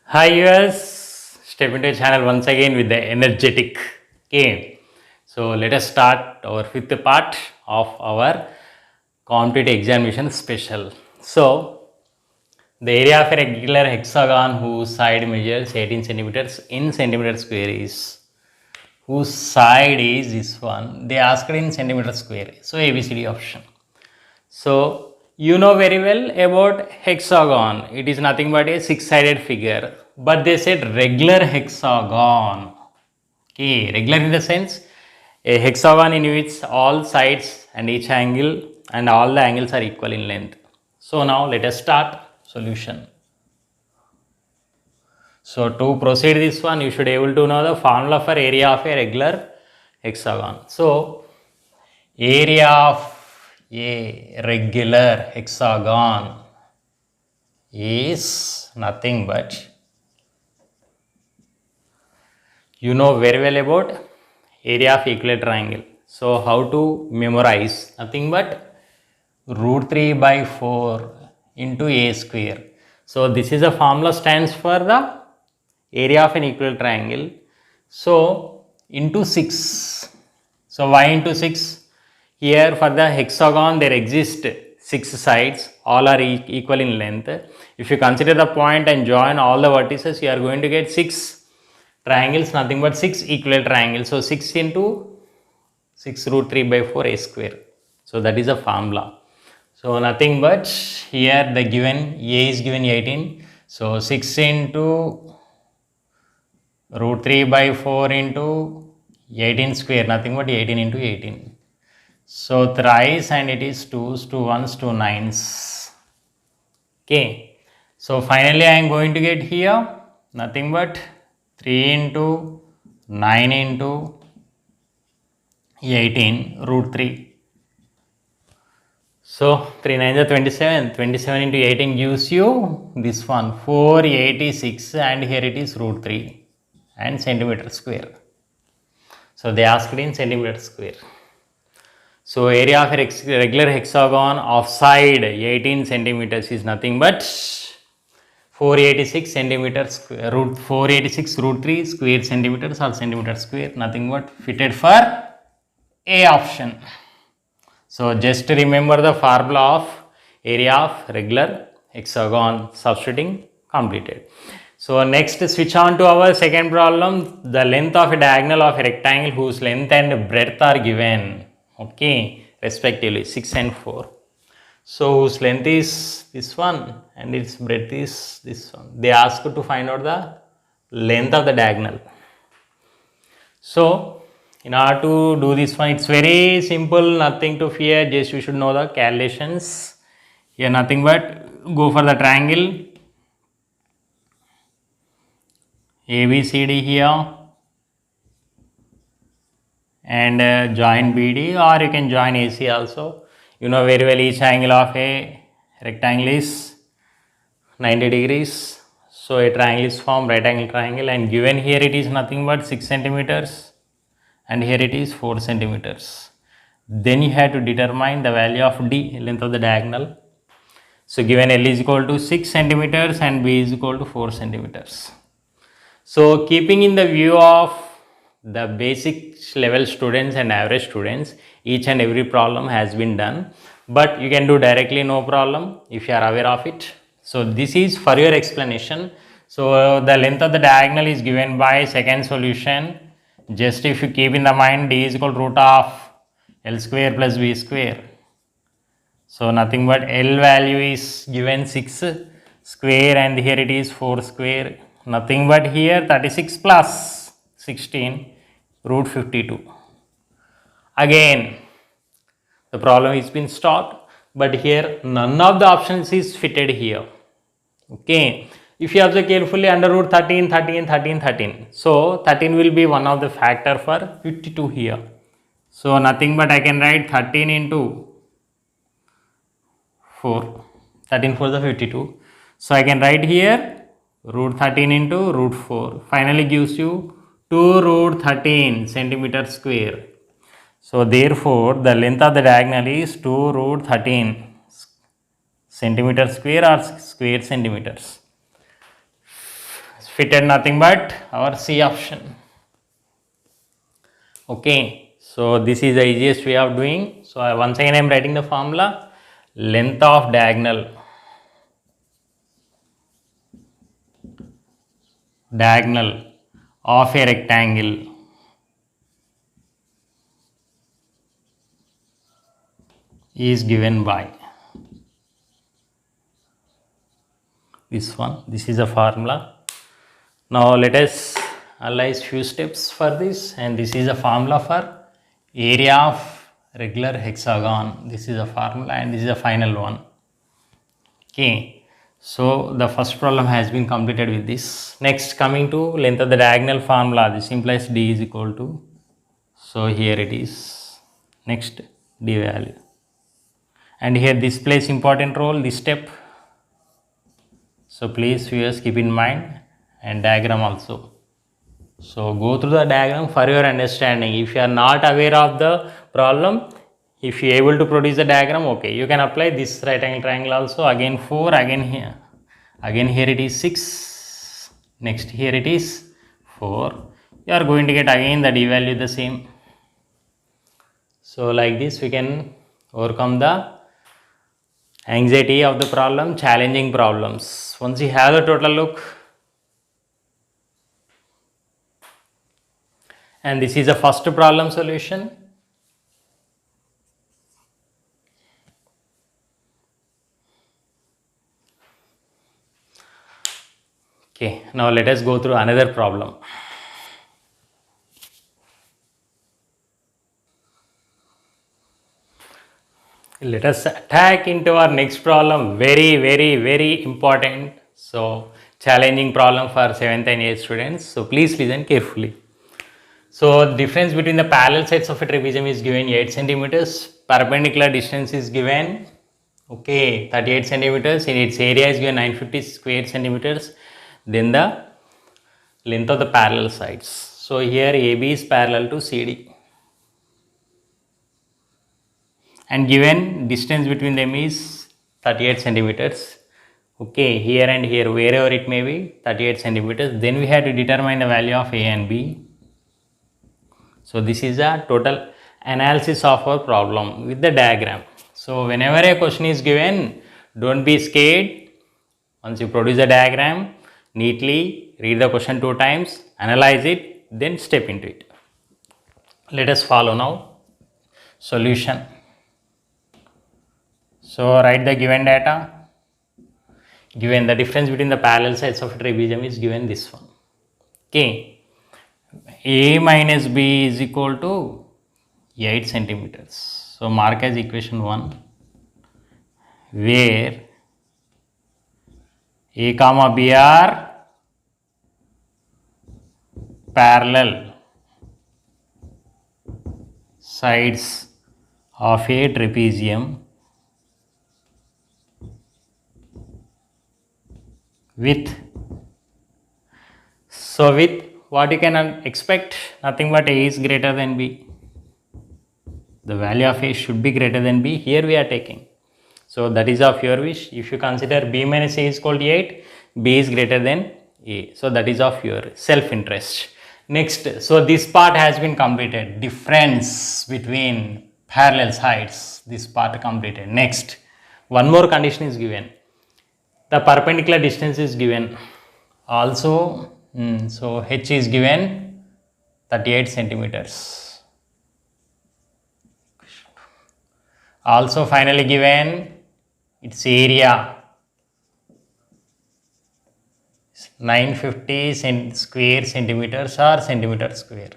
Hi viewers, step into the channel once again with the energetic. Okay, so let us start our fifth part of our competitive examination special. So the area of a regular hexagon whose side measures 18 centimeters in centimeter square is whose side is this one. They asked in centimeter square. So ABCD option. So you know very well about hexagon. It is nothing but a six-sided figure. But they said regular hexagon. Okay, regular in the sense a hexagon in which all sides and each angle and all the angles are equal in length. So now let us start solution. So to proceed this one, you should able to know the formula for area of a regular hexagon. So area of a regular hexagon is nothing but, you know very well about area of equilateral triangle. So how to memorize? Nothing but root 3 by 4 into a square. So this is a formula stands for the area of an equilateral triangle. So into 6. So why into 6? Here for the hexagon there exist 6 sides, all are equal in length. If you consider the point and join all the vertices, you are going to get 6 triangles, nothing but 6 equilateral triangles. So 6 into 6 root 3 by 4 a square. So that is a formula. So nothing but here the given a is given 18. So 6 into root 3 by 4 into 18 square, nothing but 18 into 18. So thrice and it is 2's, 2 1's, 2 9's. Okay. So finally I am going to get here nothing but 3 into 9 into 18 root 3. So 3 9 is 27. 27 into 18 gives you this one 486 and here it is root 3 and centimeter square. So they asked in centimeter square. So area of a regular hexagon of side 18 centimeters is nothing but 486 centimeters root 486 root 3 square centimeters or centimeter square, nothing but fitted for A option. So just remember the formula of area of regular hexagon, substituting completed. So next switch on to our second problem. The length of a diagonal of a rectangle whose length and breadth are given, okay, respectively 6 and 4. So whose length is this one and its breadth is this one. They ask you to find out the length of the diagonal. So in order to do this one, it's very simple, nothing to fear, just you should know the calculations. Here nothing but go for the triangle ABCD here and join BD, or you can join AC also. You know very well each angle of a rectangle is 90 degrees. So a triangle is formed, right angle triangle, and given here it is nothing but 6 centimeters and here it is 4 centimeters. Then you have to determine the value of D, length of the diagonal. So given L is equal to 6 centimeters and B is equal to 4 centimeters. So keeping in the view of the basic level students and average students, each and every problem has been done, but you can do directly, no problem, if you are aware of it. So this is for your explanation. So the length of the diagonal is given by second solution. Just if you keep in the mind, D is equal to root of L square plus B square. So nothing but L value is given 6 square and here it is 4 square. Nothing but here 36 plus 16 root 52. Again the problem has been stopped, but here none of the options is fitted here. Okay. If you observe carefully, under root 13, 13, 13, 13. So 13 will be one of the factor for 52 here. So nothing but I can write 13 into 4. 13 for the 52. So I can write here root 13 into root 4. Finally gives you 2 root 13 centimeter square. So therefore the length of the diagonal is 2 root 13 centimeter square or square centimeters. fitted nothing but our C option. Okay, so this is the easiest way of doing. So once again I am writing the formula. Length of diagonal of a rectangle is given by this one. This is a formula. Now let us analyze few steps for this, and this is a formula for area of regular hexagon. This is a formula and this is a final one. Okay, so the first problem has been completed with this. Next, coming to length of the diagonal formula, this implies d is equal to, so here it is, next d value, and here this plays important role, this step. So please viewers keep in mind, and diagram also. So go through the diagram for your understanding. If you are not aware of the problem, if you are able to produce the diagram, okay, you can apply this right angle triangle also. Again 4, again here it is 6, next here it is 4. You are going to get again the d value the same. So like this we can overcome the anxiety of the problem, challenging problems. Once you have the total look, and this is the first problem solution. Okay, now let us go through another problem. Let us attack into our next problem. Very important. So challenging problem for 7th and 8th students. So please listen carefully. So the difference between the parallel sides of a trapezium is given 8 centimeters. Perpendicular distance is given, okay, 38 centimeters. In its area is given 950 square centimeters. Then the length of the parallel sides. So here AB is parallel to CD. And given distance between them is 38 centimeters. Okay, here and here, wherever it may be, 38 centimeters. Then we have to determine the value of A and B. So this is a total analysis of our problem with the diagram. So whenever a question is given, don't be scared. Once you produce a diagram, neatly read the question 2 times, analyze it, then step into it. Let us follow now. Solution. So write the given data. Given the difference between the parallel sides of a trapezium is given this one. Okay. A minus B is equal to 8 centimeters. So mark as equation 1, where A comma B are parallel sides of a trapezium with, so with what you can expect, nothing but A is greater than B. The value of A should be greater than B. Here we are taking. So that is of your wish. If you consider B minus A is equal to 8, B is greater than A. So that is of your self-interest. Next, so this part has been completed. Difference between parallel sides. This part completed. Next, one more condition is given. The perpendicular distance is given. Also, so H is given 38 centimeters. Also finally given its area 950 square centimeters or centimeter square.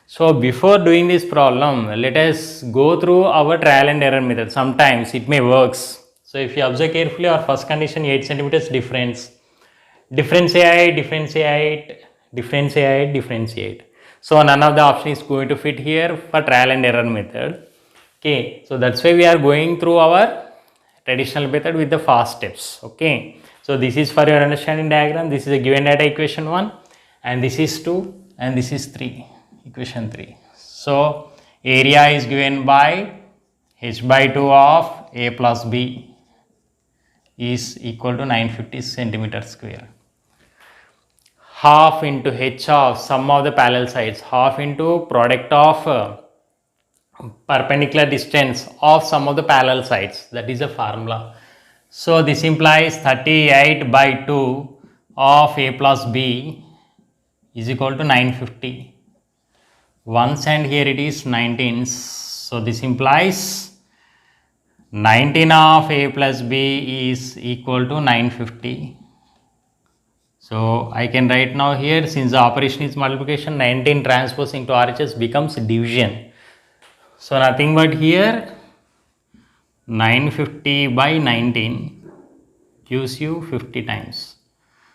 So before doing this problem, let us go through our trial and error method. Sometimes it may works. So if you observe carefully, our first condition 8 centimeters difference. Differentiate. So none of the option is going to fit here for trial and error method. Okay, so that's why we are going through our traditional method with the fast steps. Okay, so this is for your understanding diagram. This is a given data equation 1, and this is 2, and this is 3, equation 3. So area is given by h by 2 of A plus B is equal to 950 centimeter square. half into h of sum of the parallel sides, half into product of perpendicular distance of sum of the parallel sides. That is a formula. So this implies 38 by 2 of a plus b is equal to 950. Once and here it is 19. So this implies 19 of a plus b is equal to 950. So I can write now here, since the operation is multiplication, 19 transposing to RHS becomes division. So nothing but here 950 by 19 gives you 50 times.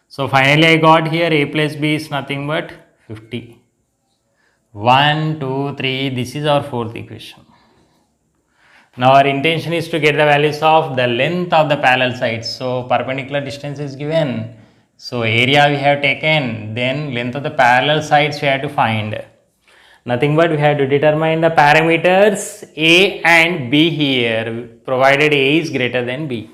So finally I got here a plus b is nothing but 50. 1, 2, 3, this is our fourth equation. Now our intention is to get the values of the length of the parallel sides. So perpendicular distance is given. So area we have taken, then length of the parallel sides we have to find. Nothing but we have to determine the parameters a and b here, provided a is greater than b.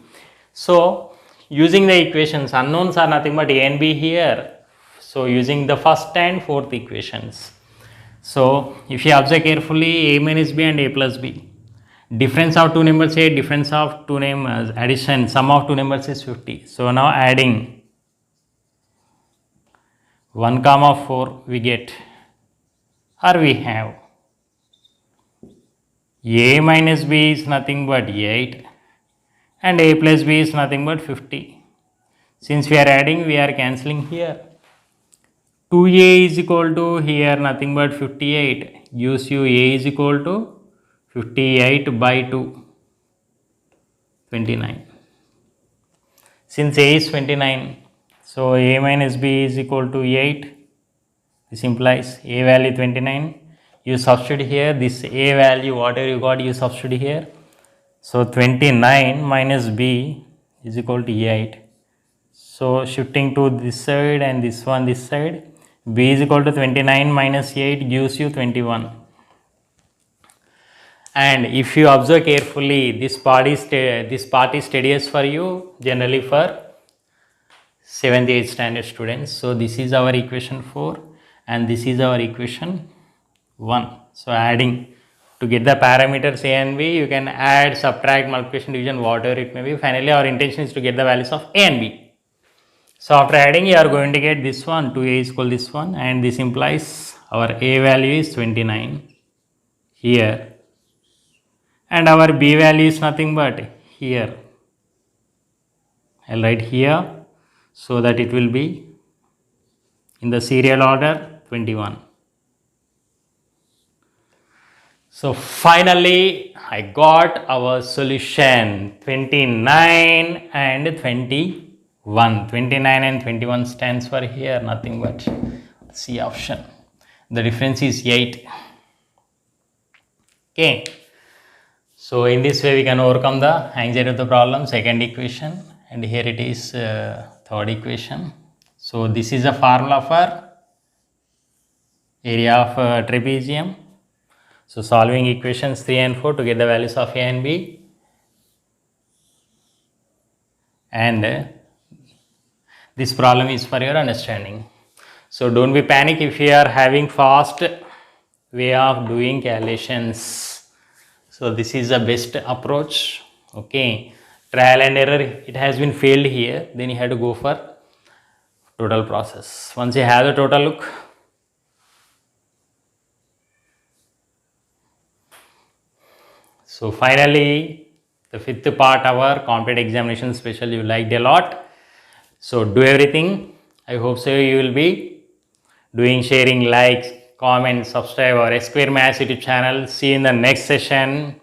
So using the equations, unknowns are nothing but a and b here. So using the first and fourth equations. So if you observe carefully, a minus b and a plus b. Difference of two numbers a, difference of two numbers, addition, sum of two numbers is 50. So now adding 1, 4 we get, or we have a minus b is nothing but 8 and a plus b is nothing but 50. Since we are adding, we are cancelling here. 2a is equal to here nothing but 58, gives you a is equal to 58 by 2, 29. Since a is 29, so a minus b is equal to 8. This implies a value 29. You substitute here, this a value, whatever you got, you substitute here. So 29 minus b is equal to 8. So shifting to this side and this one this side, b is equal to 29 minus 8 gives you 21. And if you observe carefully, this part is tedious for you, generally for 7th 8th standard students. So this is our equation 4 and this is our equation 1. So adding to get the parameters a and b, you can add, subtract, multiplication, division, whatever it may be. Finally our intention is to get the values of a and b. So after adding, you are going to get this one, 2a is equal to this one, and this implies our a value is 29 here and our b value is nothing but here. I'll write here so that it will be in the serial order 21. So finally I got our solution 29 and 21. 29 and 21 stands for here nothing but C option. The difference is 8. Okay. So in this way we can overcome the anxiety of the problem, second equation, and here it is third equation. So this is a formula for area of trapezium. So solving equations 3 and 4 to get the values of a and b, and this problem is for your understanding. So don't be panic if you are having fast way of doing calculations. So this is the best approach. Okay, trial and error, it has been failed here, then you have to go for total process. Once you have the total look, so finally the fifth part of our competitive examination special you liked a lot. So do everything. I hope so you will be doing, sharing, likes, comment, subscribe our S Square Maths YouTube channel. See you in the next session.